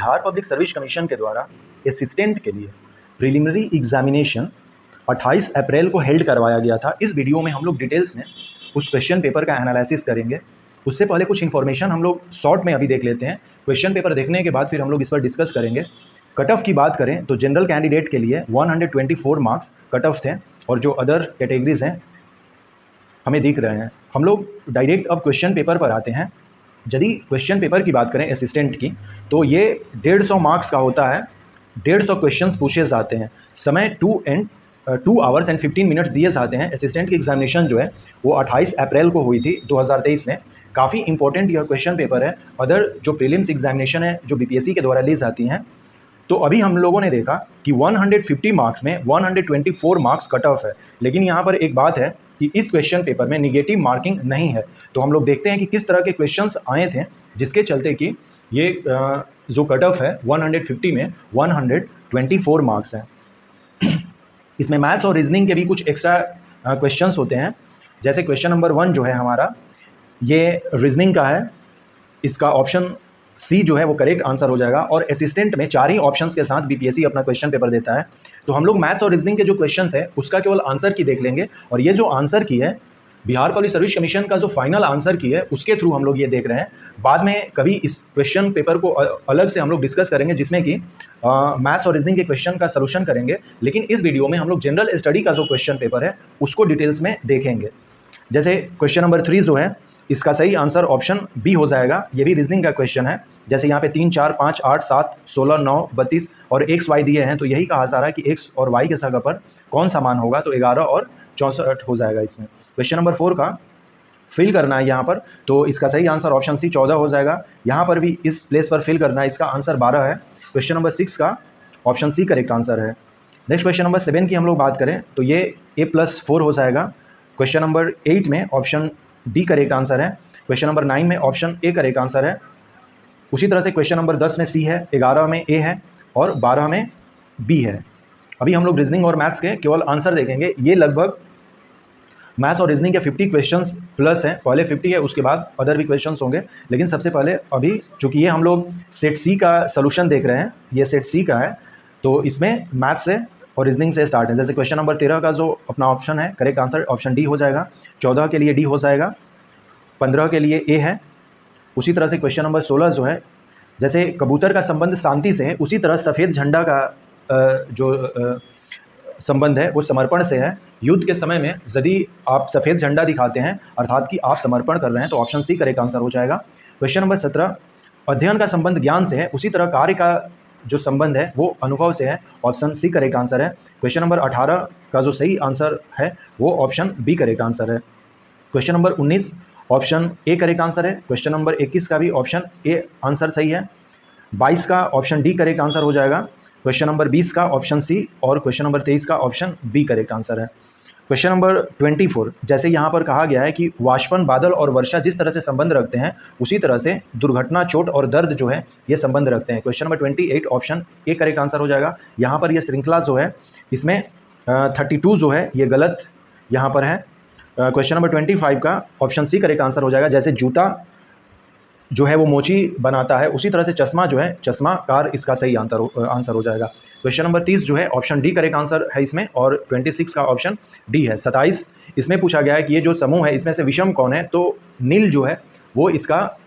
Bihar public service commission के द्वारा assistant के लिए प्रिलिमिनरी एग्जामिनेशन 28 अप्रैल को हेल्ड करवाया गया था। इस वीडियो में हम लोग डिटेल्स में उस क्वेश्चन पेपर का एनालिसिस करेंगे। उससे पहले कुछ इन्फॉर्मेशन हम लोग शॉर्ट में अभी देख लेते हैं। क्वेश्चन पेपर देखने के बाद फिर हम लोग इस पर डिस्कस करेंगे। कट ऑफ की बात करें तो जनरल कैंडिडेट के लिए 124 मार्क्स कट ऑफ थे और जो अदर कैटेगरीज हैं हमें दिख रहे हैं। हम लोग डायरेक्ट अब क्वेश्चन पेपर पर आते हैं। यदि क्वेश्चन पेपर की बात करें असिस्टेंट की तो ये 150 मार्क्स का होता है। 150 क्वेश्चंस पूछे जाते हैं। समय 2 आवर्स एंड 15 मिनट्स दिए जाते हैं। असिस्टेंट की एग्जामिनेशन जो है वो 28 अप्रैल को हुई थी 2023 में। काफ़ी इंपॉर्टेंट यह क्वेश्चन पेपर है। अदर जो प्रीलिम्स एग्जामिनेशन है जो बीपीएससी के द्वारा ली जाती हैं, तो अभी हम लोगों ने देखा कि 150 मार्क्स में 124 मार्क्स कट ऑफ है। लेकिन यहाँ पर एक बात है कि इस क्वेश्चन पेपर में निगेटिव मार्किंग नहीं है। तो हम लोग देखते हैं कि किस तरह के क्वेश्चंस आए थे जिसके चलते कि ये जो कट ऑफ है 150 में 124 मार्क्स है। इसमें मैथ्स और रीजनिंग के भी कुछ एक्स्ट्रा क्वेश्चंस होते हैं। जैसे क्वेश्चन नंबर 1 जो है हमारा ये रीजनिंग का है। इसका ऑप्शन सी जो है वो करेक्ट आंसर हो जाएगा। और असिस्टेंट में 4 ही ऑप्शंस के साथ बीपीएससी अपना क्वेश्चन पेपर देता है। तो हम लोग मैथ्स और रीजनिंग के जो क्वेश्चंस है उसका केवल आंसर की देख लेंगे। और ये जो आंसर की है बिहार पब्लिक सर्विस कमीशन का जो फाइनल आंसर की है उसके थ्रू हम लोग ये देख रहे हैं। बाद में कभी इस क्वेश्चन पेपर को अलग से हम लोग डिस्कस करेंगे जिसमें कि मैथ्स और रीजनिंग के क्वेश्चन का सलूशन करेंगे। लेकिन इस वीडियो में हम लोग जनरल स्टडी का जो क्वेश्चन पेपर है उसको डिटेल्स में देखेंगे। जैसे क्वेश्चन नंबर 3 जो है इसका सही आंसर ऑप्शन बी हो जाएगा। ये भी रीजनिंग का क्वेश्चन है। जैसे यहाँ पे 3, 4, 5, 8, 7, 16, 9, 32 और एक्स वाई दिए हैं, तो यही कहा जा रहा है कि एक्स और वाई के जगह पर कौन सा मान होगा, तो 11 और 64 हो जाएगा इसमें। क्वेश्चन नंबर 4 का फिल करना है यहाँ पर, तो इसका सही आंसर ऑप्शन सी 14 हो जाएगा। यहाँ पर भी इस प्लेस पर फिल करना है, इसका आंसर 12 है। क्वेश्चन नंबर 6 का ऑप्शन सी करेक्ट आंसर है। नेक्स्ट क्वेश्चन नंबर 7 की हम लोग बात करें तो ये A+4 हो जाएगा। क्वेश्चन नंबर 8 में ऑप्शन डी करेक्ट आंसर है। क्वेश्चन नंबर 9 में ऑप्शन ए करेक्ट आंसर है। उसी तरह से क्वेश्चन नंबर 10 में सी है, 11 में ए है और 12 में बी है। अभी हम लोग रीजनिंग और मैथ्स के केवल आंसर देखेंगे। ये लगभग मैथ्स और रीजनिंग के 50 क्वेश्चंस प्लस हैं। पहले 50 है, उसके बाद अदर भी क्वेश्चंस होंगे। लेकिन सबसे पहले अभी चूँकि ये हम लोग सेट सी का सलूशन देख रहे हैं, ये सेट सी का है, तो इसमें मैथ्स से और रीजनिंग से स्टार्ट है। जैसे क्वेश्चन नंबर 13 का जो अपना ऑप्शन है करेक्ट आंसर ऑप्शन डी हो जाएगा। 14 के लिए डी हो जाएगा। 15 के लिए ए है। उसी तरह से क्वेश्चन नंबर 16 जो है, जैसे कबूतर का संबंध शांति से है उसी तरह सफ़ेद झंडा का जो संबंध है वो समर्पण से है। युद्ध के समय में यदि आप सफ़ेद झंडा दिखाते हैं अर्थात कि आप समर्पण कर रहे हैं, तो ऑप्शन सी करेक्ट आंसर हो जाएगा। क्वेश्चन नंबर 17 अध्ययन का संबंध ज्ञान से है उसी तरह कार्य का जो संबंध है वो अनुभव से है। ऑप्शन सी करेक्ट आंसर है। क्वेश्चन नंबर 18 का जो सही आंसर है वो ऑप्शन बी करेक्ट आंसर है। Question number 19 option A correct answer है। क्वेश्चन नंबर 21 का भी ऑप्शन ए आंसर सही है। 22 का ऑप्शन डी करेक्ट आंसर हो जाएगा। क्वेश्चन नंबर 20 का ऑप्शन सी और क्वेश्चन नंबर 23 का ऑप्शन बी करेक्ट आंसर है। क्वेश्चन नंबर 24 जैसे यहाँ पर कहा गया है कि वाष्पन, बादल और वर्षा जिस तरह से संबंध रखते हैं उसी तरह से दुर्घटना, चोट और दर्द जो है ये संबंध रखते हैं। Question number 28 option A correct answer हो जाएगा। यहाँ पर ये श्रृंखला जो है इसमें 32 जो है ये गलत यहाँ पर है। क्वेश्चन नंबर 25 का ऑप्शन सी करेक्ट आंसर हो जाएगा। जैसे जूता जो है वो मोची बनाता है उसी तरह से चश्मा जो है चश्मा कार इसका सही आंसर हो जाएगा। क्वेश्चन नंबर 30 जो है ऑप्शन डी करेक्ट आंसर है इसमें और 26 का ऑप्शन डी है। 27 इसमें पूछा गया है कि ये जो समूह है इसमें से विषम कौन है, तो नील जो है वो इसका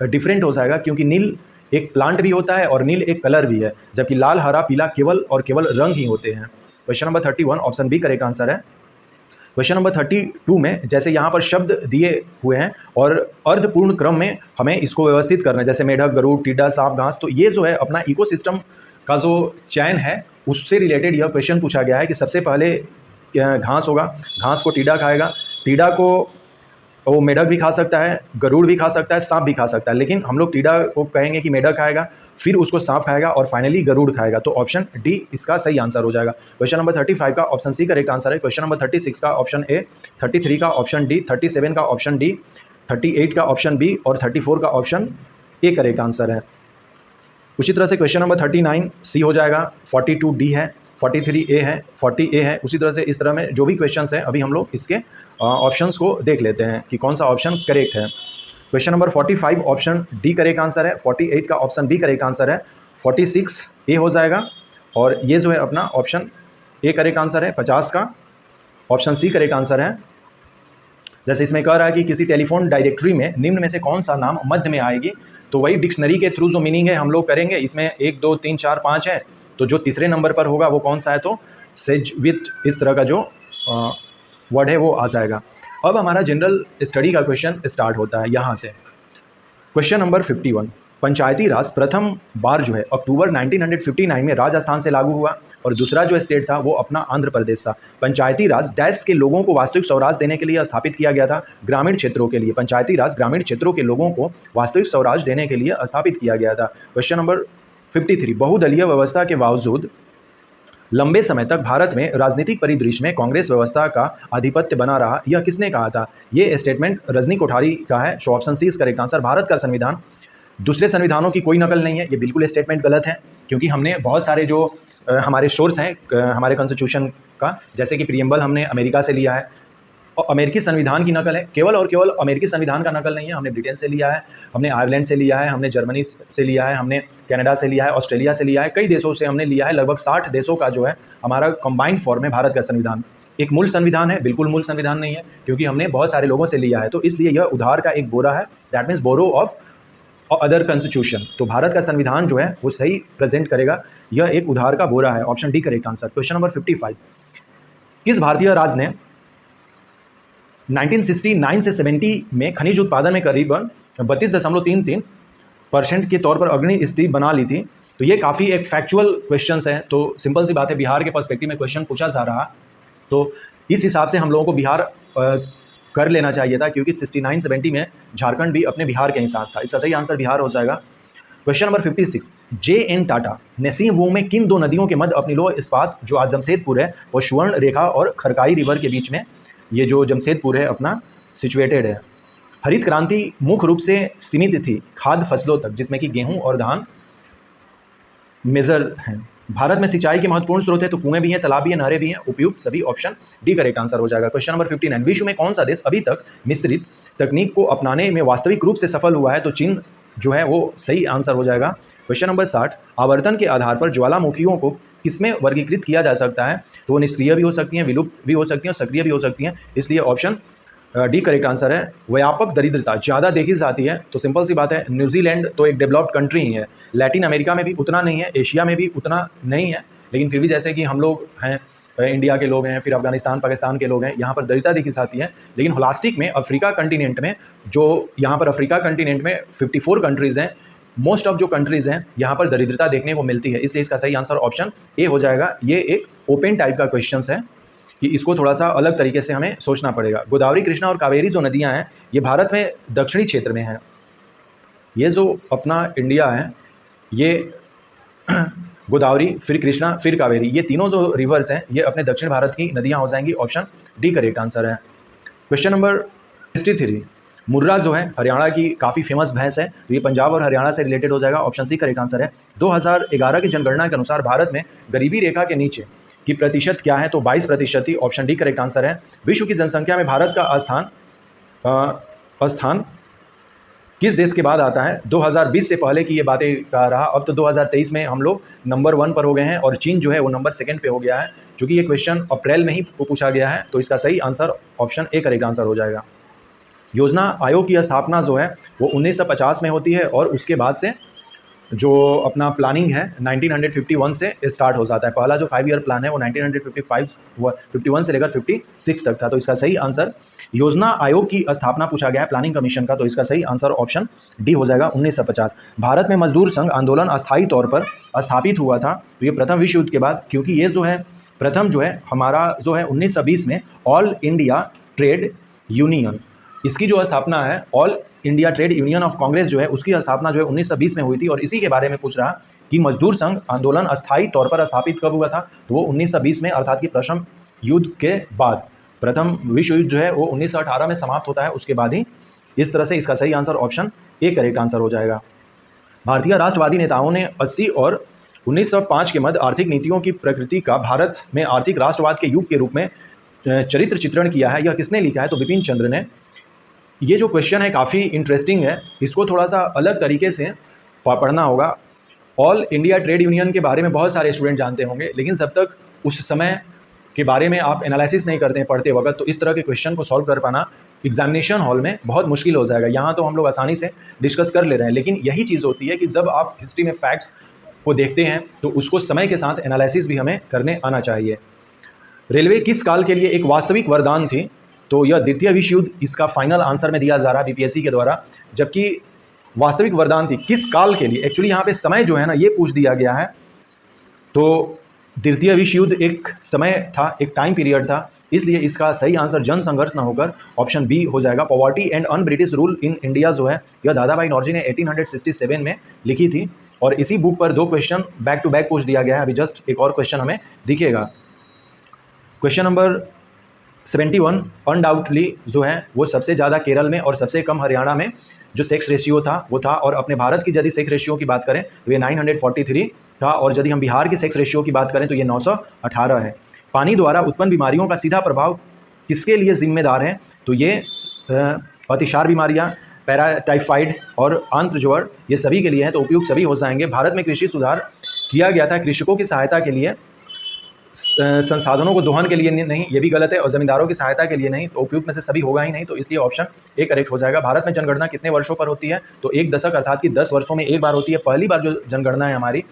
डिफरेंट हो जाएगा क्योंकि नील एक प्लांट भी होता है और नील एक कलर भी है, जबकि लाल, हरा, पीला केवल और केवल रंग ही होते हैं। Question number 31 option B correct answer है। क्वेश्चन नंबर 32 में जैसे यहाँ पर शब्द दिए हुए हैं और अर्धपूर्ण क्रम में हमें इसको व्यवस्थित करना है, जैसे मेढक, गरुड़, टिड्डा, सांप, घास, तो ये जो है अपना इकोसिस्टम का जो चयन है उससे रिलेटेड यह क्वेश्चन पूछा गया है कि सबसे पहले घास होगा, घास को टिड्डा खाएगा, टिड्डा को वो मेढक भी खा सकता है, गरुड़ भी खा सकता है, सांप भी खा सकता है, लेकिन हम लोग टिड्डा को कहेंगे कि मेढक खाएगा, फिर उसको सांप खाएगा और फाइनली गरुड़ खाएगा, तो ऑप्शन डी इसका सही आंसर हो जाएगा। क्वेश्चन नंबर 35 का ऑप्शन सी करेक्ट आंसर है। क्वेश्चन नंबर 36 का ऑप्शन ए, 33 का ऑप्शन डी, 37 का ऑप्शन डी, 38 का ऑप्शन बी और 34 का ऑप्शन ए करेक्ट आंसर है। उसी तरह से क्वेश्चन नंबर 39 सी हो जाएगा, 42 डी है, 43 ए है, 40 ए है। उसी तरह से इस तरह में जो भी क्वेश्चंस हैं अभी हम लोग इसके ऑप्शंस को देख लेते हैं कि कौन सा ऑप्शन करेक्ट है। Question number 45 option D correct answer है, 48 का ऑप्शन बी करेक्ट आंसर है, 46 ए हो जाएगा, और ये जो है अपना ऑप्शन ए करेक्ट आंसर है, 50 का ऑप्शन सी करेक्ट आंसर है। जैसे इसमें कह रहा है कि किसी टेलीफोन डायरेक्टरी में निम्न में से कौन सा नाम मध्य में आएगी, तो वही डिक्शनरी के थ्रू जो मीनिंग है हम लोग करेंगे। इसमें 1 2 3 4 5 है, तो जो तीसरे नंबर पर होगा वो कौन सा है, तो सेजविट, इस तरह का जो वर्ड है वो आ जाएगा। अब हमारा जनरल स्टडी का क्वेश्चन स्टार्ट होता है यहाँ से। क्वेश्चन नंबर 51, पंचायती राज प्रथम बार जो है अक्टूबर 1959 में राजस्थान से लागू हुआ, और दूसरा जो स्टेट था वो अपना आंध्र प्रदेश था। पंचायती राज डैश के लोगों को वास्तविक स्वराज देने के लिए स्थापित किया गया था, ग्रामीण क्षेत्रों के लिए। पंचायती राज ग्रामीण क्षेत्रों के लोगों को वास्तविक स्वराज देने के लिए स्थापित किया गया था। क्वेश्चन नंबर 53, बहुदलीय व्यवस्था के बावजूद लंबे समय तक भारत में राजनीतिक परिदृश्य में कांग्रेस व्यवस्था का आधिपत्य बना रहा, यह किसने कहा था? ये स्टेटमेंट रजनी कोठारी का है, so option C is correct answer. Bharat का संविधान दूसरे संविधानों की कोई नकल नहीं है, ये बिल्कुल स्टेटमेंट गलत है, क्योंकि हमने बहुत सारे जो हमारे सोर्स हैं हमारे कॉन्स्टिट्यूशन का, जैसे कि प्रीएम्बल हमने अमेरिका से लिया है, और अमेरिकी संविधान की नकल है, केवल और केवल अमेरिकी संविधान का नकल नहीं है, हमने ब्रिटेन से लिया है, हमने आयरलैंड से लिया है, हमने जर्मनी से लिया है, हमने कनाडा से लिया है, ऑस्ट्रेलिया से लिया है, कई देशों से हमने लिया है। लगभग 60 देशों का जो है हमारा कंबाइंड फॉर्म है भारत का संविधान। एक मूल संविधान है, बिल्कुल मूल संविधान नहीं है, क्योंकि हमने बहुत सारे लोगों से लिया है, तो इसलिए यह उधार का एक बोरा है, that means borrow of other constitution. तो भारत का संविधान जो है वो सही प्रेजेंट करेगा, यह एक उधार का बोरा है, option D correct answer. Question number 55, किस भारतीय राज्य ने 1969 से 70 में खनिज उत्पादन में करीबन 32.33% के तौर पर अग्रणी स्थिति बना ली थी? तो ये काफ़ी एक फैक्चुअल क्वेश्चंस है, तो सिंपल सी बात है, बिहार के पर्सपेक्टिव में क्वेश्चन पूछा जा रहा, तो इस हिसाब से हम लोगों को बिहार कर लेना चाहिए था, क्योंकि 69-70 में झारखंड भी अपने बिहार के ही साथ था। इसका सही आंसर बिहार हो जाएगा। Question number 56, JN. टाटा ने सिंहभूम में किन दो नदियों के मध्य अपनी लौह इस्पात, जो आज जमशेदपुर है, वो सुवर्ण रेखा और खरकाई रिवर के बीच में, ये जो जमशेदपुर है अपना सिचुएटेड है। हरित क्रांति मुख्य रूप से सीमित थी खाद्य फसलों तक, जिसमें कि गेहूं और धान मेजर हैं। भारत में सिंचाई के महत्वपूर्ण स्रोत है, तो कुएं भी हैं, तालाब भी हैं, नहरें भी हैं, उपयुक्त सभी ऑप्शन डी करेक्ट आंसर हो जाएगा। क्वेश्चन नंबर 59, विश्व में कौन सा देश अभी तक मिश्रित तकनीक को अपनाने में वास्तविक रूप से सफल हुआ है? तो चीन जो है वो सही आंसर हो जाएगा। क्वेश्चन नंबर 60, आवर्तन के आधार पर ज्वालामुखियों को किसमें वर्गीकृत किया जा सकता है? तो वो निष्क्रिय भी हो सकती हैं, विलुप्त भी हो सकती हैं, सक्रिय भी हो सकती हैं, इसलिए ऑप्शन डी करेक्ट आंसर है। व्यापक दरिद्रता ज़्यादा देखी जाती है, तो सिंपल सी बात है, न्यूजीलैंड तो एक डेवलप्ड कंट्री ही है, लैटिन अमेरिका में भी उतना नहीं है, एशिया में भी उतना नहीं है, लेकिन फिर भी जैसे कि हम लोग हैं, इंडिया के लोग हैं, फिर अफगानिस्तान पाकिस्तान के लोग हैं, यहाँ पर दरिद्रता देखी जाती है। लेकिन होलास्टिक में अफ्रीका कंटिनेंट में, जो यहाँ पर अफ्रीका कंटिनेंट में 54 कंट्रीज़ हैं, मोस्ट ऑफ जो कंट्रीज़ हैं यहाँ पर दरिद्रता देखने को मिलती है, इसलिए इसका सही आंसर ऑप्शन ए हो जाएगा। ये एक ओपन टाइप का क्वेश्चन है कि इसको थोड़ा सा अलग तरीके से हमें सोचना पड़ेगा। गोदावरी, कृष्णा और कावेरी जो नदियां हैं, ये भारत में दक्षिणी क्षेत्र में हैं। ये जो अपना इंडिया है, ये गोदावरी, फिर कृष्णा, फिर कावेरी, ये तीनों जो रिवर्स हैं, ये अपने दक्षिण भारत की नदियां हो जाएंगी, ऑप्शन डी करेक्ट आंसर है। क्वेश्चन नंबर 63, मुर्रा जो है हरियाणा की काफ़ी फेमस भैंस है, तो ये पंजाब और हरियाणा से रिलेटेड हो जाएगा, ऑप्शन सी करेक्ट आंसर है। 2011 की जनगणना के अनुसार भारत में गरीबी रेखा के नीचे की प्रतिशत क्या है? तो 22% थी, ऑप्शन डी करेक्ट आंसर है। विश्व की जनसंख्या में भारत का स्थान किस देश के बाद आता है? 2020 से पहले की ये बातें कह रहा, अब तो 2023 में हम लोग नंबर 1 पर हो गए हैं, और चीन जो है वो नंबर 2 पे हो गया है। चूँकि ये क्वेश्चन अप्रैल में ही पूछा गया है, तो इसका सही answer option A correct answer हो जाएगा। योजना आयोग की स्थापना जो है वो 1950 में होती है, और उसके बाद से जो अपना प्लानिंग है 1951 से स्टार्ट हो जाता है। पहला जो 5 ईयर प्लान है वो 1951 से लेकर 56 तक था, तो इसका सही आंसर योजना आयोग की स्थापना पूछा गया है, प्लानिंग कमीशन का, तो इसका सही आंसर ऑप्शन डी हो जाएगा 1950। भारत में मजदूर संघ आंदोलन अस्थायी तौर पर स्थापित हुआ था, तो ये प्रथम विश्व युद्ध के बाद, क्योंकि ये जो है प्रथम जो है हमारा जो है 1920 में ऑल इंडिया ट्रेड यूनियन, इसकी जो स्थापना है, all India trade union of Congress जो है, उसकी स्थापना जो है 1920 में हुई थी। और इसी के बारे में पूछ रहा कि मजदूर संघ आंदोलन अस्थायी तौर पर स्थापित कब हुआ था? तो वो 1920 में, अर्थात कि प्रथम युद्ध के बाद। प्रथम विश्व युद्ध जो है वो 1918 में समाप्त होता है, उसके बाद ही। इस तरह से इसका सही answer option A correct answer हो जाएगा। भारतीय राष्ट्रवादी नेताओं ने 80 और 1905 के मध्य आर्थिक नीतियों की प्रकृति का भारत में आर्थिक राष्ट्रवाद के युग के रूप में चरित्र चित्रण किया है, यह किसने लिखा है? तो बिपिन चंद्र ने। ये जो क्वेश्चन है काफ़ी इंटरेस्टिंग है, इसको थोड़ा सा अलग तरीके से पढ़ना होगा। ऑल इंडिया ट्रेड यूनियन के बारे में बहुत सारे स्टूडेंट जानते होंगे, लेकिन जब तक उस समय के बारे में आप एनालिसिस नहीं करते हैं पढ़ते वक्त, तो इस तरह के क्वेश्चन को सॉल्व कर पाना एग्जामिनेशन हॉल में बहुत मुश्किल हो जाएगा। यहाँ तो हम लोग आसानी से डिस्कस कर ले रहे हैं, लेकिन यही चीज़ होती है कि जब आप हिस्ट्री में फैक्ट्स को देखते हैं तो उसको समय के साथ एनालिसिस भी हमें करने आना चाहिए। रेलवे किस काल के लिए एक वास्तविक वरदान थी? तो यह द्वितीय विश्व युद्ध इसका फाइनल आंसर में दिया जा रहा है बीपीएससी के द्वारा, जबकि वास्तविक वरदान थी किस काल के लिए। एक्चुअली यहाँ पे समय जो है ना ये पूछ दिया गया है, तो द्वितीय विश्व युद्ध एक समय था, एक टाइम पीरियड था, इसलिए इसका सही आंसर जन संघर्ष ना होकर ऑप्शन बी हो जाएगा। Poverty and un British rule in India जो है यह दादाभाई नौरोजी ने 1867 में लिखी थी, और इसी बुक पर 2 क्वेश्चन बैक टू बैक पूछ दिया गया है। अभी जस्ट एक और क्वेश्चन हमें दिखेगा। क्वेश्चन नंबर 71 अनडाउटली जो है वो सबसे ज़्यादा केरल में और सबसे कम हरियाणा में जो सेक्स रेशियो था वो था, और अपने भारत की यदि सेक्स रेशियो की बात करें तो ये 943 था, और यदि हम बिहार की सेक्स रेशियो की बात करें तो ये 918 है। पानी द्वारा उत्पन्न बीमारियों का सीधा प्रभाव किसके लिए जिम्मेदार है? तो ये अतिसार बीमारियाँ, पैराटाइफाइड और आंत्रज्वर, ये सभी के लिए हैं, तो उपयुक्त सभी हो जाएंगे। भारत में कृषि सुधार किया गया था कृषकों की सहायता के लिए, संसाधनों को दोहन के लिए नहीं, ये भी गलत है, और जमींदारों की सहायता के लिए नहीं, तो उपयुक्त में से सभी होगा ही नहीं, तो इसलिए ऑप्शन ए करेक्ट हो जाएगा। भारत में जनगणना कितने वर्षों पर होती है? तो 1 दशक अर्थात कि 10 वर्षों में एक बार होती है। पहली बार जो जनगणना है हमारी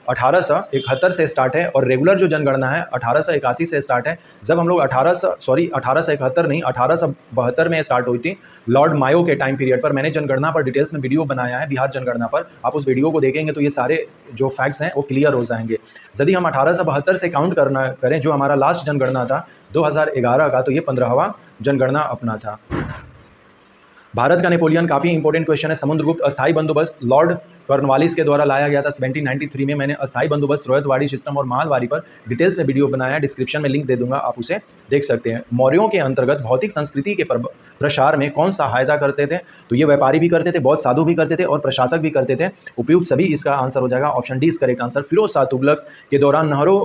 1871 से स्टार्ट है, और रेगुलर जो जनगणना है 1881 से स्टार्ट है। जब हम लोग 1871 नहीं 1872 में स्टार्ट हुई थी, लॉर्ड मायो के टाइम पीरियड पर। मैंने जनगणना पर डिटेल्स में वीडियो बनाया है, बिहार जनगणना पर, आप उस वीडियो को देखेंगे तो ये सारे जो फैक्ट्स हैं वो क्लियर हो जाएंगे। यदि हम 1872 से काउंट करें जो हमारा लास्ट जनगणना था 2011 का, तो ये 15वां जनगणना अपना था। भारत का नेपोलियन काफ़ी इंपॉर्टेंट क्वेश्चन है। समुद्रगुप्त अस्थायी बंदोबस्त लॉर्ड कॉर्नवालिस के द्वारा लाया गया था 1793 में। मैंने अस्थायी बंदोबस्त रोहितवाड़ी सिस्टम और मालवाड़ी पर डिटेल्स में वीडियो बनाया है, डिस्क्रिप्शन में लिंक दे दूंगा, आप उसे देख सकते हैं। मौर्यों के अंतर्गत भौतिक संस्कृति के प्रसार में कौन सहायता करते थे? तो ये व्यापारी भी करते थे, बहुत साधु भी करते थे, और प्रशासक भी करते थे। उपयुक्त सभी इसका आंसर हो जाएगा, option D is correct answer. Firoz Shah Tughlaq के दौरान नहरों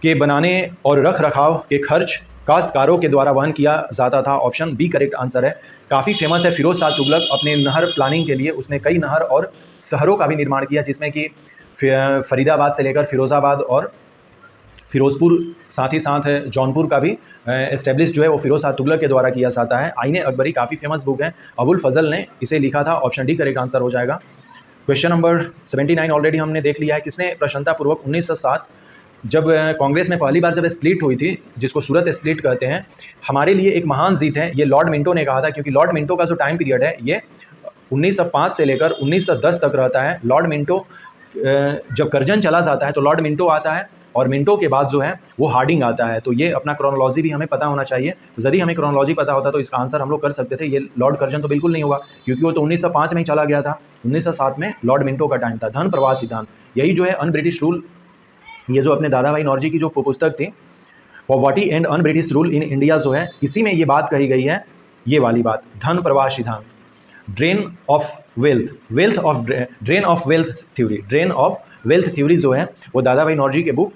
के बनाने और रख रखाव के खर्च काश्तकारों के द्वारा वहन किया जाता था, ऑप्शन बी करेक्ट आंसर है। काफ़ी फेमस है फिरोज शाह तुगलक अपने नहर प्लानिंग के लिए, उसने कई नहर और शहरों का भी निर्माण किया, जिसमें कि फरीदाबाद से लेकर फिरोज़ाबाद और फिरोज़पुर, साथ ही साथ जौनपुर का भी एस्टेब्लिश जो है वो फिरोज शाह तुगलक के द्वारा किया जाता है। आईने अकबरी काफ़ी फेमस बुक है, अबुल फजल ने इसे लिखा था, ऑप्शन डी करेक्ट आंसर हो जाएगा। क्वेश्चन नंबर 79 ऑलरेडी हमने देख लिया है। किसने प्रसन्नतापूर्वक 1907 जब कांग्रेस में पहली बार जब स्प्लिट हुई थी, जिसको सूरत स्प्लिट कहते हैं, हमारे लिए एक महान जीत है, ये लॉर्ड मिंटो ने कहा था, क्योंकि लॉर्ड मिंटो का जो टाइम पीरियड है ये 1905 से लेकर 1910 तक रहता है। लॉर्ड मिंटो जब करजन चला जाता है तो लॉर्ड मिंटो आता है, और मिंटो के बाद जो है वो हार्डिंग आता है। तो ये अपना क्रोनोलॉजी भी हमें पता होना चाहिए। तो यदि हमें क्रोनोलॉजी पता होता तो इसका आंसर हम लोग कर सकते थे। ये लॉर्ड करजन तो बिल्कुल नहीं होगा, क्योंकि वो तो 1905 में ही चला गया था, 1907 में लॉर्ड मिंटो का टाइम था। धन प्रवाह सिद्धांत, यही जो है अन ब्रिटिश रूल, ये जो अपने दादाभाई नौरोजी की जो पुस्तक थी poverty and un British rule in India जो है, इसी में ये बात कही गई है, ये वाली बात, धन प्रवाह सिद्धांत। Drain of wealth, drain of wealth theory जो है वो दादाभाई नौरोजी के बुक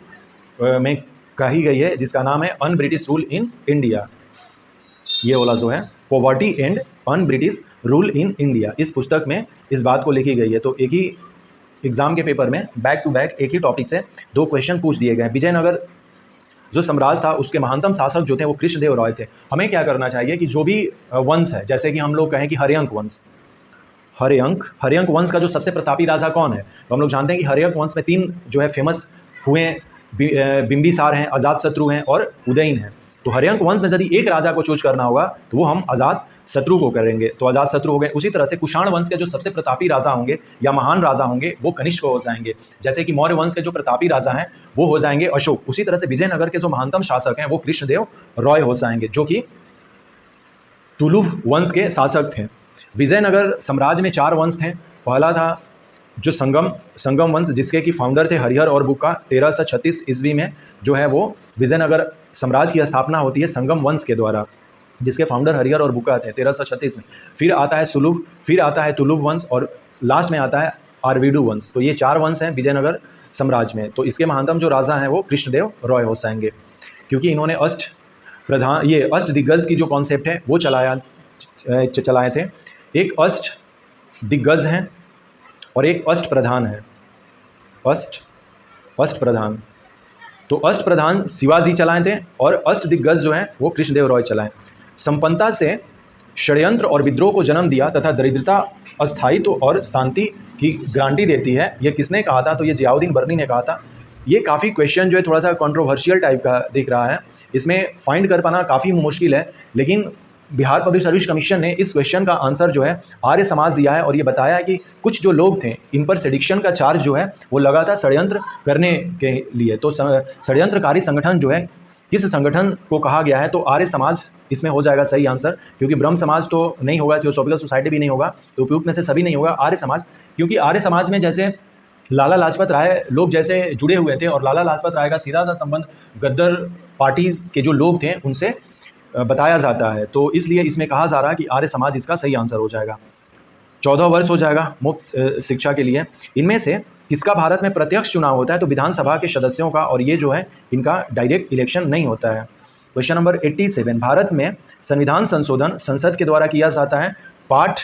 में कही गई है, जिसका नाम है अन ब्रिटिश रूल इन इंडिया। ये वाला जो है poverty and un British rule in India, इस पुस्तक में इस बात को लिखी गई है। तो एक ही एग्जाम के पेपर में बैक टू बैक एक ही टॉपिक से 2 क्वेश्चन पूछ दिए गए। विजयनगर जो साम्राज्य था उसके महानतम शासक जो थे वो कृष्णदेव राय थे। हमें क्या करना चाहिए कि जो भी वंश है, जैसे कि हम लोग कहें कि हर्यंक वंश का जो सबसे प्रतापी राजा कौन है, तो हम लोग जानते हैं कि हर्यंक वंश में 3 जो है फेमस हुए, बिंबिसार हैं, अजातशत्रु हैं और उदयन हैं। तो हर्यंक वंश में यदि एक राजा को चूज करना होगा तो वो हम अजातशत्रु को करेंगे, तो अजातशत्रु हो गए। उसी तरह से कुषाण वंश के जो सबसे प्रतापी राजा होंगे या महान राजा होंगे वो कनिष्क हो जाएंगे। जैसे कि मौर्य वंश के जो प्रतापी राजा हैं वो हो जाएंगे अशोक। उसी तरह से विजयनगर के जो महानतम शासक हैं वो कृष्णदेव राय हो जाएंगे, जो कि तुलुव वंश के शासक थे। विजयनगर साम्राज्य में 4 वंश थे। पहला था जो संगम वंश, जिसके कि फाउंडर थे हरिहर और बुक्का। 1336 ईस्वी में जो है वो विजयनगर साम्राज्य की स्थापना होती है संगम वंश के द्वारा, जिसके फाउंडर हरिहर और बुक्का थे 1336 में। फिर आता है सुलुभ, फिर आता है तुलुव वंश, और लास्ट में आता है आरवीडू वंश। तो ये 4 वंश हैं विजयनगर साम्राज्य में। तो इसके महानतम जो राजा हैं वो कृष्णदेव राय हो जाएंगे, क्योंकि इन्होंने अष्ट दिग्गज की जो कॉन्सेप्ट है वो चलाया चलाए थे। एक अष्ट दिग्गज हैं और एक अष्ट प्रधान है। अष्ट प्रधान, तो अष्ट प्रधान शिवाजी चलाए थे और अष्ट दिग्गज जो हैं वो कृष्णदेव रॉय चलाए। संपन्नता से षड्यंत्र और विद्रोह को जन्म दिया तथा दरिद्रता अस्थायित्व और शांति की गारंटी देती है, ये किसने कहा था? तो ये जियाउद्दीन बर्नी ने कहा था। ये काफ़ी क्वेश्चन जो है थोड़ा सा कंट्रोवर्शियल टाइप का दिख रहा है, इसमें फाइंड कर पाना काफ़ी मुश्किल है, लेकिन बिहार पब्लिक सर्विस कमीशन ने इस क्वेश्चन का आंसर जो है आर्य समाज दिया है और ये बताया है कि कुछ जो लोग थे इन पर सेडिक्शन का चार्ज जो है वो लगा था षड्यंत्र करने के लिए। तो षड्यंत्रकारी संगठन जो है किस संगठन को कहा गया है? तो आर्य समाज इसमें हो जाएगा सही आंसर, क्योंकि ब्रह्म समाज तो नहीं होगा, थियोसॉफिकल सोसाइटी भी नहीं होगा, तो उपयुक्त में से सभी नहीं होगा, आर्य समाज। क्योंकि आर्य समाज में जैसे लाला लाजपत राय लोग जैसे जुड़े हुए थे और लाला लाजपत राय का सीधा सा संबंध गद्दर पार्टी के जो लोग थे उनसे बताया जाता है, तो इसलिए इसमें कहा जा रहा है कि आर्य समाज इसका सही आंसर हो जाएगा। 14 वर्ष हो जाएगा मुफ्त शिक्षा के लिए। इनमें से किसका भारत में प्रत्यक्ष चुनाव होता है? तो विधानसभा के सदस्यों का, और ये जो है इनका डायरेक्ट इलेक्शन नहीं होता है। क्वेश्चन नंबर 87, भारत में संविधान संशोधन संसद के द्वारा किया जाता है। पार्ट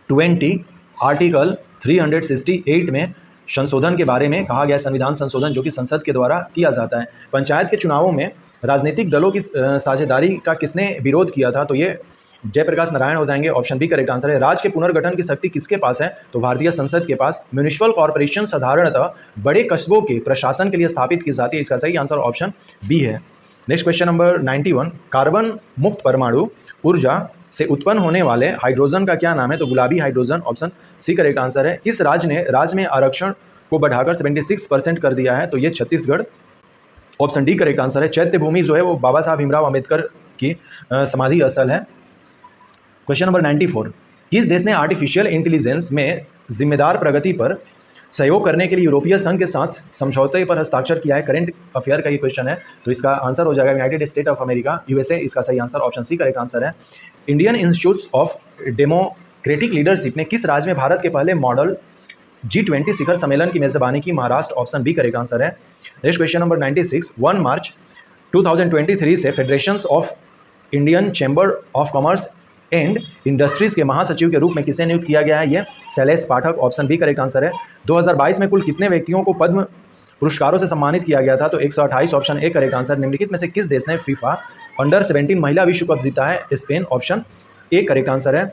20 आर्टिकल 368 में संशोधन के बारे में कहा गया, संविधान संशोधन जो कि संसद के द्वारा किया जाता है। पंचायत के चुनावों में राजनीतिक दलों की साझेदारी का किसने विरोध किया था? तो ये जयप्रकाश नारायण हो जाएंगे, ऑप्शन बी करेक्ट आंसर है। राज्य के पुनर्गठन की शक्ति किसके पास है? तो भारतीय संसद के पास। म्यूनिसिपल कॉर्पोरेशन साधारणतः बड़े कस्बों के प्रशासन के लिए स्थापित की जाती है, इसका सही आंसर ऑप्शन बी है। नेक्स्ट क्वेश्चन नंबर 91, कार्बन मुक्त परमाणु ऊर्जा से उत्पन्न होने वाले हाइड्रोजन का क्या नाम है? तो गुलाबी hydrogen, option C correct answer है। किस राज्य ने राज्य में आरक्षण को बढ़ाकर 76% कर दिया है? तो ये Chhattisgarh, option D correct answer है। चैत्य भूमि जो है वो बाबा साहब भीमराव अम्बेडकर की समाधि स्थल है। क्वेश्चन नंबर 94, किस देश ने आर्टिफिशियल इंटेलिजेंस में जिम्मेदार प्रगति पर सहयोग करने के लिए यूरोपीय संघ के साथ समझौते पर हस्ताक्षर किया है? करंट अफेयर का ये क्वेश्चन है, तो इसका आंसर हो जाएगा United State of America, USA, इसका सही answer option C correct answer है। Indian Institute of Democratic Leadership ने किस राज्य में भारत के पहले मॉडल G20 शिखर सम्मेलन की मेजबानी की? Maharashtra, option B correct answer है। नेक्स्ट क्वेश्चन नंबर 96, 1 मार्च 2023 से federation of Indian chamber of commerce and industries के महासचिव के रूप में किसे नियुक्त किया गया है? ये शैलेश पाठक, ऑप्शन बी करेक्ट आंसर है। 2022 में कुल कितने व्यक्तियों को पद्म पुरस्कारों से सम्मानित किया गया था? तो 128, ऑप्शन ए करेक्ट आंसर। निम्नलिखित में से किस देश ने फीफा अंडर 17 महिला विश्व कप जीता है? Spain, option A correct answer है।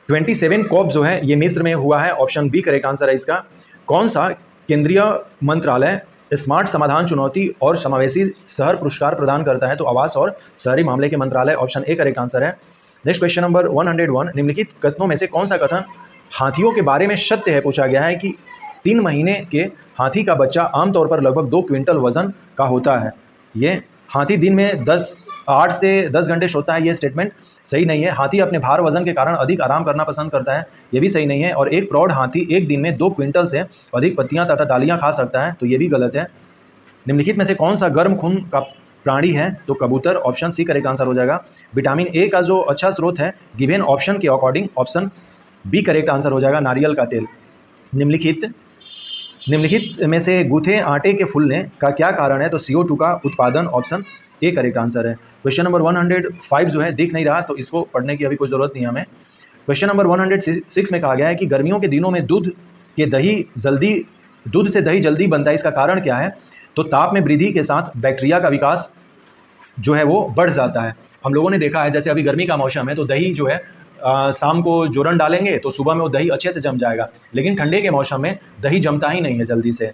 27 कॉप जो है ये मिस्र में हुआ है, ऑप्शन बी करेक्ट आंसर है इसका। कौन सा केंद्रीय मंत्रालय स्मार्ट समाधान चुनौती और समावेशी शहर पुरस्कार प्रदान करता है? तो आवास और शहरी मामले के मंत्रालय, ऑप्शन ए करेक्ट आंसर है। नेक्स्ट क्वेश्चन नंबर 101, निम्नलिखित कथनों में से कौन सा कथन हाथियों के बारे में सत्य है? पूछा गया है कि 3 महीने के हाथी का बच्चा आमतौर पर लगभग 2 क्विंटल वजन का होता है। ये हाथी दिन में 8 से 10 घंटे सोता है, ये स्टेटमेंट सही नहीं है। हाथी अपने भार वजन के कारण अधिक आराम करना पसंद करता है, ये भी सही नहीं है। और एक प्रौढ़ हाथी एक दिन में 2 क्विंटल से अधिक पत्तियां तथा डालियां खा सकता है, तो ये भी गलत है। निम्नलिखित में से कौन सा गर्म खून का प्राणी है? तो कबूतर, ऑप्शन सी करेक्ट आंसर हो जाएगा। विटामिन ए का जो अच्छा स्रोत है गिवन ऑप्शन के according, option B correct answer हो जाएगा, नारियल का तेल। निम्नलिखित में से गूथे आटे के फूलने का क्या कारण है? तो CO2 का उत्पादन, ऑप्शन ए करेक्ट आंसर है। क्वेश्चन नंबर 105 जो है दिख नहीं रहा, तो इसको पढ़ने की अभी कोई ज़रूरत नहीं है हमें। क्वेश्चन नंबर 106 में कहा गया है कि गर्मियों के दिनों में दूध से दही जल्दी बनता है, इसका कारण क्या है? तो ताप में वृद्धि के साथ बैक्टीरिया का विकास जो है वो बढ़ जाता है। हम लोगों ने देखा है जैसे अभी गर्मी का मौसम है तो दही जो है शाम को जोरन डालेंगे तो सुबह में वो दही अच्छे से जम जाएगा, लेकिन ठंडे के मौसम में दही जमता ही नहीं है जल्दी से,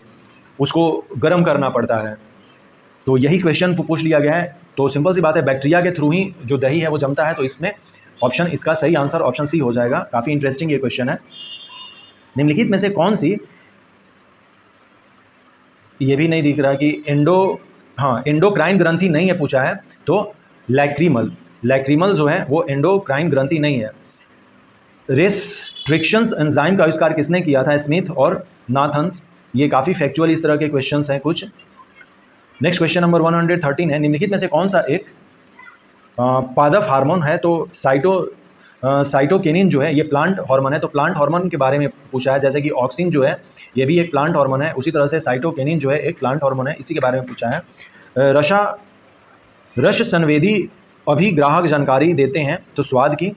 उसको गर्म करना पड़ता है। तो यही क्वेश्चन पूछ लिया गया है। तो सिंपल सी बात है, बैक्टीरिया के थ्रू ही जो दही है वो जमता है, तो इसमें ऑप्शन इसका सही आंसर ऑप्शन सी हो जाएगा। काफ़ी इंटरेस्टिंग ये क्वेश्चन है। निम्नलिखित में से कौन सी, ये भी नहीं दिख रहा कि एंडोक्राइन ग्रंथि नहीं है पूछा है, तो लैक्रीमल जो है वो एंडोक्राइन ग्रंथि नहीं है। रेस्ट्रिक्शंस एंजाइम का आविष्कार किसने किया था? स्मिथ और नाथन्स। ये काफ़ी फैक्चुअल इस तरह के क्वेश्चंस हैं कुछ। नेक्स्ट क्वेश्चन नंबर 113 है, निम्नलिखित में से कौन सा एक पादप हार्मोन है? तो साइटोकिनिन जो है ये प्लांट हार्मोन है, तो प्लांट हार्मोन के बारे में पूछा है। जैसे कि ऑक्सिन जो है ये भी एक प्लांट हार्मोन है, उसी तरह से साइटोकिनिन जो है एक प्लांट हार्मोन है, इसी के बारे में पूछा है। रस संवेदी अभिग्राहक जानकारी देते हैं तो स्वाद की।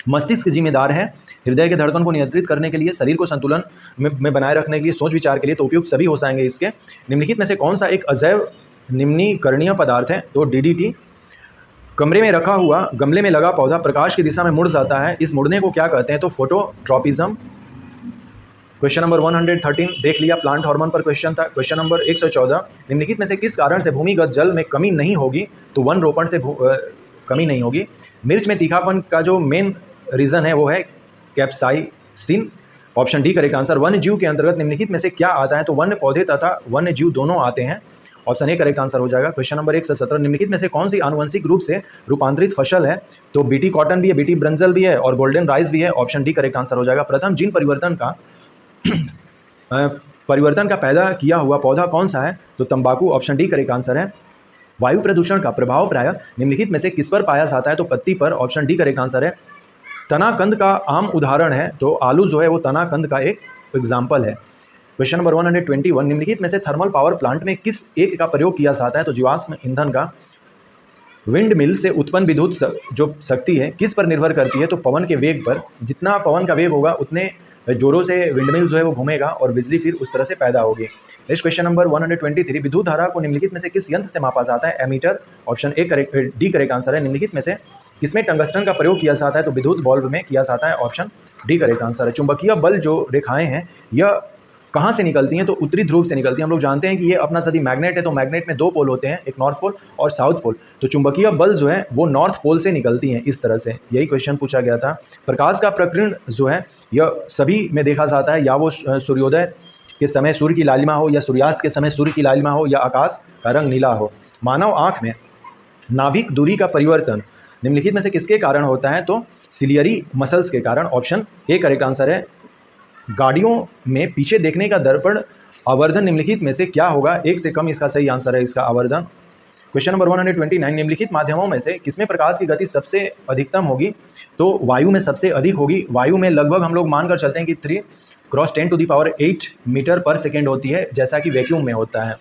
मस्तिष्क जिम्मेदार है हृदय के धड़कन को नियंत्रित करने के लिए, शरीर को संतुलन में बनाए रखने के लिए, सोच विचार के लिए, तो उपयुक्त सभी हो जाएंगे इसके। निम्नलिखित में से कौन सा एक अजैव निम्नीकरणीय पदार्थ है? तो DDT। कमरे में रखा हुआ गमले में लगा पौधा प्रकाश की दिशा में मुड़ जाता है, इस मुड़ने को क्या कहते हैं? तो फोटोट्रॉपिज्म। क्वेश्चन नंबर 113 देख लिया, प्लांट हार्मोन पर क्वेश्चन था। क्वेश्चन नंबर 114, निम्नलिखित में से किस कारण से भूमिगत जल में कमी नहीं होगी? तो वन रोपण से कमी नहीं होगी। मिर्च में तीखापन का जो मेन रीज़न है वो है capsaicin. Option D correct answer. वन्य जीव के अंतर्गत निम्नलिखित में से क्या आता है? तो वन्य पौधे तथा वन्य जीव दोनों आते हैं। ऑप्शन ए करेक्ट आंसर हो जाएगा। क्वेश्चन नंबर 117, निम्नलिखित में से कौन सी आनुवंशिक रूप से रूपांतरित फसल है? तो बीटी कॉटन भी है, बीटी ब्रिंजल भी है और गोल्डन राइस भी है। ऑप्शन डी करेक्ट आंसर हो जाएगा। प्रथम जीन परिवर्तन का पैदा किया हुआ पौधा कौन सा है? तो तंबाकू। ऑप्शन डी करेक्ट आंसर है। वायु प्रदूषण का प्रभाव प्रायः निम्नलिखित में से किस पर पाया जाता है? तो पत्ती पर। ऑप्शन डी करेक्ट आंसर है। तनाकंद का आम उदाहरण है, तो आलू जो है वो तनाकंद का एक एग्जाम्पल है। क्वेश्चन नंबर 121, निम्नलिखित में से थर्मल पावर प्लांट में किस एक का प्रयोग किया जाता है? तो जीवाश्म ईंधन का। विंड मिल से उत्पन्न विद्युत जो शक्ति है किस पर निर्भर करती है? तो पवन के वेग पर। जितना पवन का वेग होगा उतने जोरों से विंडमिल जो है वो घूमेगा और बिजली फिर उस तरह से पैदा होगी। नेक्स्ट क्वेश्चन नंबर 123, विद्युत धारा को निम्नलिखित में से किस यंत्र से मापा जाता है? Ammeter. Option A correct, D correct answer है। निम्नलिखित में से किसमें टंगस्टन का प्रयोग किया जाता है? तो विद्युत बल्ब में किया जाता है। ऑप्शन डी करेक्ट आंसर है। चुंबकीय बल जो रेखाएं हैं यह कहाँ से निकलती हैं? तो उत्तरी ध्रुव से निकलती हैं। हम लोग जानते हैं कि ये अपना सदी मैग्नेट है, तो मैग्नेट में दो पोल होते हैं, एक नॉर्थ पोल और साउथ पोल। तो चुंबकीय बल जो है वो नॉर्थ पोल से निकलती हैं इस तरह से। यही क्वेश्चन पूछा गया था। प्रकाश का प्रकीर्ण जो है यह सभी में देखा जाता है, या वो सूर्योदय के समय सूर्य की लालिमा हो, या सूर्यास्त के समय सूर्य की लालिमा हो, या आकाश का रंग नीला हो। मानव आँख में नाभिक दूरी का परिवर्तन निम्नलिखित में से किसके कारण होता है? तो सिलियरी मसल्स के कारण। ऑप्शन ए करेक्ट आंसर है। गाड़ियों में पीछे देखने का दर्पण आवर्धन निम्नलिखित में से क्या होगा? एक से कम इसका सही आंसर है इसका आवर्धन। क्वेश्चन नंबर 129, निम्नलिखित माध्यमों में से किसमें प्रकाश की गति सबसे अधिकतम होगी? तो वायु में सबसे अधिक होगी। वायु में लगभग हम लोग मानकर चलते हैं कि 3×10⁸ मीटर पर सेकेंड होती है, जैसा कि वैक्यूम में होता है।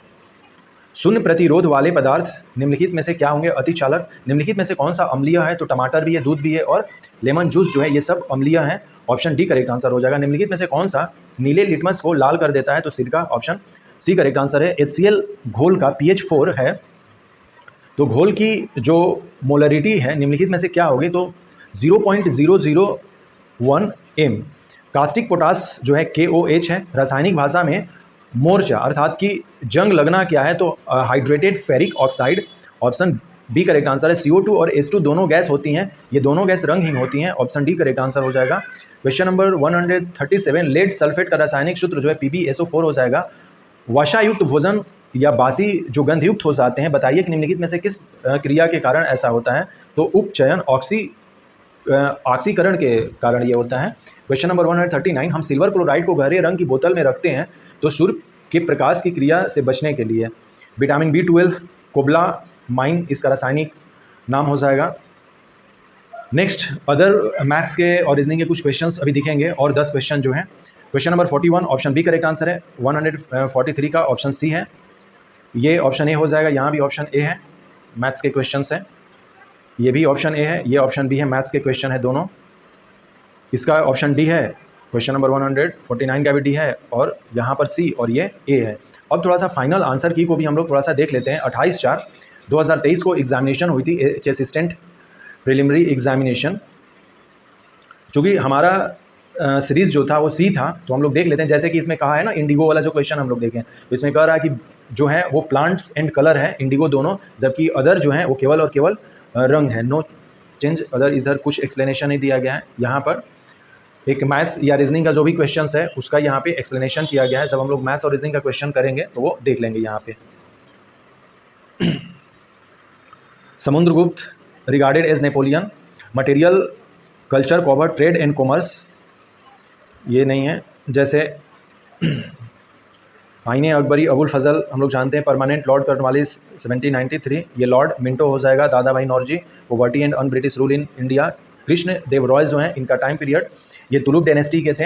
शून्य प्रतिरोध वाले पदार्थ निम्नलिखित में से क्या होंगे? अतिचालक। निम्नलिखित में से कौन सा अम्लीय है? तो टमाटर भी है, दूध भी है और लेमन जूस जो है ये सब अम्लीय हैं। ऑप्शन डी करेक्ट आंसर हो जाएगा। निम्नलिखित में से कौन सा नीले लिटमस को लाल कर देता है? तो सिरका। ऑप्शन सी करेक्ट आंसर है। HCl घोल का pH 4 है, तो घोल की जो मोलरिटी है निम्नलिखित में से क्या होगी? तो 0.001 m। कास्टिक पोटास जो है KOH है। रासायनिक भाषा में मोर्चा अर्थात कि जंग लगना क्या है? तो hydrated ferric oxide. Option B correct answer है। CO2 और H2 दोनों गैस होती हैं, ये दोनों गैस रंगहीन होती हैं। ऑप्शन डी करेक्ट आंसर हो जाएगा। क्वेश्चन नंबर 137, लेड सल्फेट का रासायनिक सूत्र जो है PbSO4 हो जाएगा। वसायुक्त भोजन या बासी जो गंधयुक्त हो जाते हैं, बताइए कि निम्नलिखित में से किस क्रिया के कारण ऐसा होता है? तो उपचयन ऑक्सीकरण के कारण ये होता है। क्वेश्चन नंबर 139, हम सिल्वर क्लोराइड को गहरे रंग की बोतल में रखते हैं तो सूर्य के प्रकाश की क्रिया से बचने के लिए। विटामिन B12 कोबलामाइन इसका रासायनिक नाम हो जाएगा। नेक्स्ट अदर मैथ्स के और रीजनिंग के कुछ क्वेश्चंस अभी दिखेंगे और 10 क्वेश्चन जो हैं। Question number 41 option B correct answer है। 143 का ऑप्शन सी है, ये ऑप्शन ए हो जाएगा। यहाँ भी ऑप्शन ए है, मैथ्स के क्वेश्चंस हैं। ये भी ऑप्शन ए है, ये ऑप्शन बी है, मैथ्स के क्वेश्चन है दोनों। इसका ऑप्शन डी है। क्वेश्चन नंबर 149 का भी डी है और यहाँ पर सी और ये ए है। अब थोड़ा सा फाइनल आंसर की को भी हम लोग थोड़ा सा देख लेते हैं। 28/4/2023 को एग्जामिनेशन हुई थी, एच असिस्टेंट प्रिलिमिनरी एग्जामिनेशन। चूँकि हमारा सीरीज़ जो था वो सी था, तो हम लोग देख लेते हैं। जैसे कि इसमें कहा है ना, इंडिगो वाला जो क्वेश्चन हम लोग देखें तो इसमें कह रहा है कि जो है वो प्लांट्स एंड कलर है, इंडिगो दोनों, जबकि अदर जो है वो केवल और केवल रंग है, नो चेंज अदर। इधर कुछ एक्सप्लेनेशन नहीं दिया गया है। यहाँ पर एक मैथ्स या रीजनिंग का जो भी क्वेश्चन है उसका यहाँ पे एक्सप्लेनेशन किया गया है। जब हम लोग मैथ्स और रीजनिंग का क्वेश्चन करेंगे तो वो देख लेंगे यहाँ पे। Samudragupta regarded as Napoleon, material culture cover trade and commerce, ये नहीं है। जैसे आईने अकबरी अबुल फजल हम लोग जानते हैं, परमानेंट लॉर्ड कर्नवालिस 1793, ये लॉर्ड मिंटो हो जाएगा। Dadabhai Naoroji, poverty and un British rule in India. Krishna Deva Raya जो हैं इनका टाइम पीरियड ये तुलुक डायनेस्टी के थे।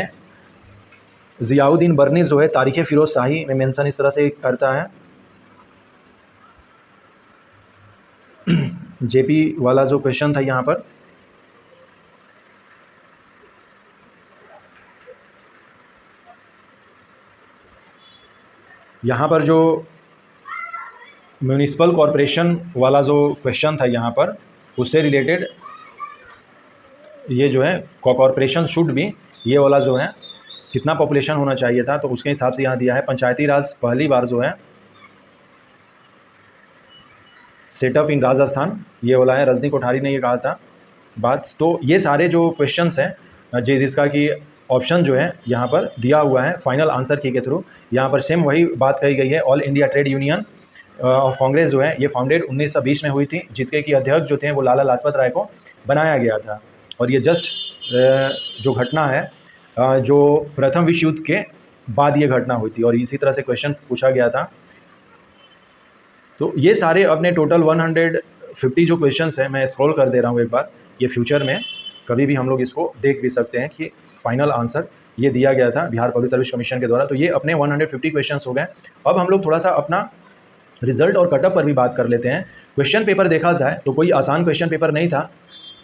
जियाउद्दीन बर्नीज जो है तारीख़ फिरोज शाही में मेंशन इस तरह से करता है। जेपी वाला जो क्वेश्चन था यहाँ पर, जो म्यूनिसिपल कॉरपोरेशन वाला जो क्वेश्चन था यहाँ पर, उससे रिलेटेड ये जो है कॉरपोरेशन शुड भी, ये वाला जो है कितना पॉपुलेशन होना चाहिए था, तो उसके हिसाब से यहाँ दिया है पंचायती राज पहली बार जो है सेटअप इन राजस्थान, ये वाला है, रजनी कोठारी ने ये कहा था बात। तो ये सारे जो क्वेश्चंस हैं जिसका कि ऑप्शन जो है यहाँ पर दिया हुआ है फाइनल आंसर की के थ्रू, यहाँ पर सेम वही बात कही गई है। All India trade union of Congress जो है ये फाउंडेड 1920 में हुई थी, जिसके कि अध्यक्ष जो थे वो लाला लाजपत राय को बनाया गया था। और ये जस्ट जो घटना है जो प्रथम विश्व युद्ध के बाद ये घटना हुई थी, और इसी तरह से क्वेश्चन पूछा गया था। तो ये सारे अपने टोटल 150 जो क्वेश्चंस हैं, मैं स्क्रॉल कर दे रहा हूँ एक बार, ये फ्यूचर में कभी भी हम लोग इसको देख भी सकते हैं कि फाइनल आंसर ये दिया गया था बिहार पब्लिक सर्विस कमीशन के द्वारा। तो ये अपने 150 क्वेश्चंस हो गए। अब हम लोग थोड़ा सा अपना रिजल्ट और कटअप पर भी बात कर लेते हैं। क्वेश्चन पेपर देखा जाए तो कोई आसान क्वेश्चन पेपर नहीं था।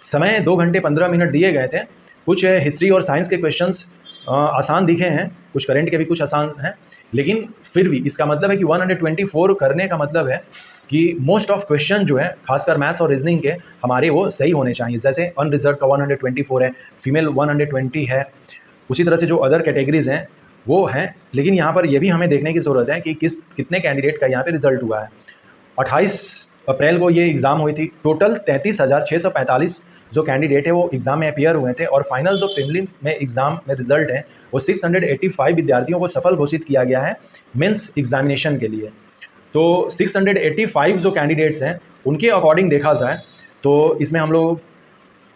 समय 2 घंटे 15 मिनट दिए गए थे। कुछ हिस्ट्री और साइंस के क्वेश्चंस आसान दिखे हैं, कुछ करंट के भी कुछ आसान हैं, लेकिन फिर भी इसका मतलब है कि 124 करने का मतलब है कि मोस्ट ऑफ क्वेश्चन जो है खासकर मैथ्स और रीजनिंग के हमारे वो सही होने चाहिए। जैसे अनरिजर्व का 124 है, फीमेल 120 है, उसी तरह से जो अदर कैटेगरीज हैं वो हैं। लेकिन यहाँ पर ये भी हमें देखने की ज़रूरत है कि कितने कैंडिडेट का यहाँ पे रिजल्ट हुआ है। 28 अप्रैल को ये एग्ज़ाम हुई थी। टोटल 33,645 जो कैंडिडेट है वो एग्ज़ाम में अपीयर हुए थे, और फाइनल जो प्रीलिम्स में एग्ज़ाम में रिजल्ट है वो 685 विद्यार्थियों को सफल घोषित किया गया है मेंस एग्जामिनेशन के लिए। तो 685 जो कैंडिडेट्स हैं उनके अकॉर्डिंग देखा जाए तो इसमें हम लोग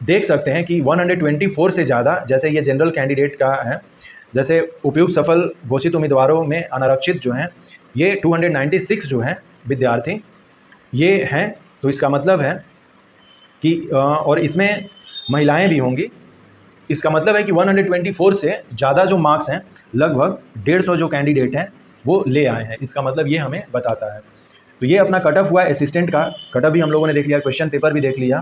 देख सकते हैं कि 124 से ज़्यादा, जैसे ये जनरल कैंडिडेट का है, जैसे उपयुक्त सफल घोषित उम्मीदवारों में अनारक्षित जो हैं ये 296 जो हैं विद्यार्थी ये हैं। तो इसका मतलब है कि और इसमें महिलाएं भी होंगी। इसका मतलब है कि 124 से ज़्यादा जो मार्क्स हैं, लगभग 150 जो कैंडिडेट हैं वो ले आए हैं। इसका मतलब ये हमें बताता है। तो ये अपना कटअप हुआ असिस्टेंट का। कटअप भी हम लोगों ने देख लिया, क्वेश्चन पेपर भी देख लिया।